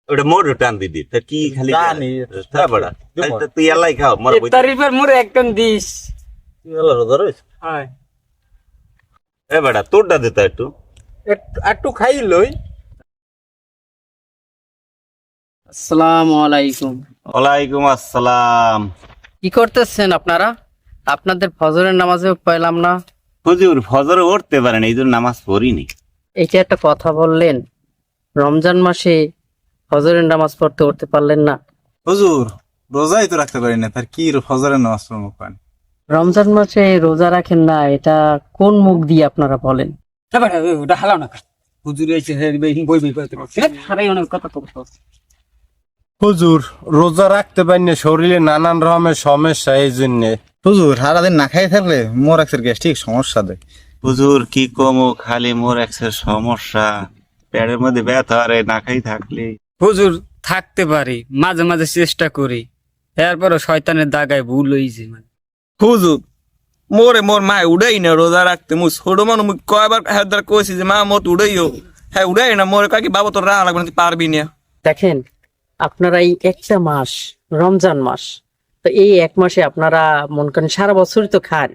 ওটা মোর টান দিদি তা কি খালি জানি, হ্যাঁ বড়া তা তুই এলাই খাও মোর বই তারিফের মোরে একদম দিস। তুই হলো রোজা রইছ? হয় এ বড়া তোরটা দিতা একটু একটু খাই লই। আসসালামু আলাইকুম। ওয়ালাইকুম আসসালাম। কি করতেছেন আপনারা? আপনাদের ফজরের নামাজেও পেলাম না। হুজুর ফজরে উঠতে পারেন এই জন্য নামাজ পড়িনি। এই যে একটা কথা বললেন, রমজান মাসে ফজরের নামাজ পড়তে উঠতে পারলেন না। হুজুর রোজাই তো রাখতে পারি না, তার কি ফজরের নামাজ পড়বো পান? রমজান মাসে রোজা রাখেন না, এটা কোন মুখ দিয়ে আপনারা বলেন? হুজুর রোজা রাখতে পারি না, শরীরে নানান রকমের সমস্যা, এই জন্য। হুজুর সারাদিন না খাই থাকলে মোর একটা গ্যাস্ট্রিক সমস্যা দেয়। হুজুর কি কমো খালি মোর একটা সমস্যা, পেটের মধ্যে ব্যথা রে না খাই থাকলে। হুজুর থাকতে পারি, মাঝে মাঝে চেষ্টা করি, এরপরও শয়তানের দাগায় ভুল হইছে। হুজুর মোর মা উড়াই না রোজা রাখতে, মুই ছোট মানুষ মুই কয়বার হ্যাঁ দ্বারা কইছি যে মা মত উড়াইও, হ্যাঁ উড়াই না মোর কাকি বাবা তোর রাখা লাগবে না, তুই পারবি না। দেখেন, আপনারা এই একটা মাস রমজান মাস, তো এই এক মাসে আপনারা মন করেন সারা বছরই তো খান,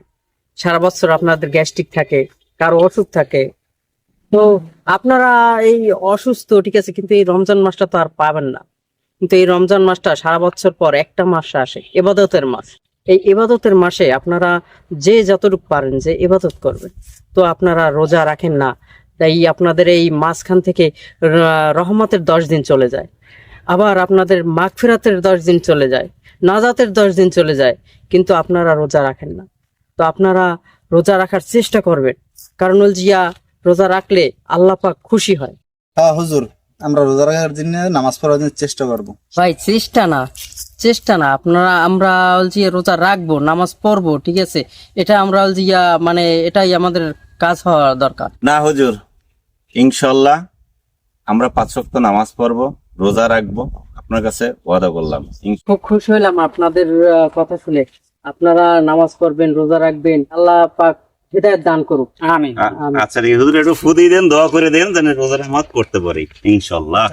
সারা বছর আপনাদের গ্যাস্ট্রিক থাকে, কারো অসুখ থাকে, তো আপনারা এই অসুস্থ ঠিক আছে, কিন্তু এই রমজান মাসটা তো আর পাবেন না। কিন্তু এই রমজান মাসটা সারা বছর পর একটা মাস আসে, ইবাদতের মাস। এই ইবাদতের মাসে আপনারা যে যতটুকু পারেন যে ইবাদত করবেন, তো আপনারা রোজা রাখেন না, তাই আপনাদের এই মাঝখান থেকে রহমতের 10 দিন চলে যায়, আবার আপনাদের মাগফিরাতের 10 দিন চলে যায়, নাজাতের 10 দিন চলে যায়, কিন্তু আপনারা রোজা রাখেন না। তো আপনারা রোজা রাখার চেষ্টা করবেন, কারণ জিয়া রোজা রাখলে আল্লাহ পাক খুশি হয়। হ্যাঁ হুজুর, আমরা রোজা রাখার জন্য নামাজ পড়ার জন্য চেষ্টা করবো। ভাই চেষ্টা না আপনারা, আমরা বলছি রোজা রাখবো, নামাজ পড়বো, ঠিক আছে, এটা আমরা বলছি মানে এটাই আমাদের কাজ হওয়া দরকার। না হুজুর, ইনশাল্লাহ আমরা 5 ওয়াক্ত নামাজ পড়বো, রোজা রাখবো, আপনার কাছে ওয়াদা করলাম। খুব খুশি হলাম আপনাদের কথা শুনে। আপনারা নামাজ পড়বেন, রোজা রাখবেন, আল্লাহ পাক হিদায়াত দান করুক। আমিন। আচ্ছা হুজুর একটু ফু দিয়ে দেন, দোয়া করে দেন যেন রোজা নামাজ পড়তে পারি ইনশাল্লাহ।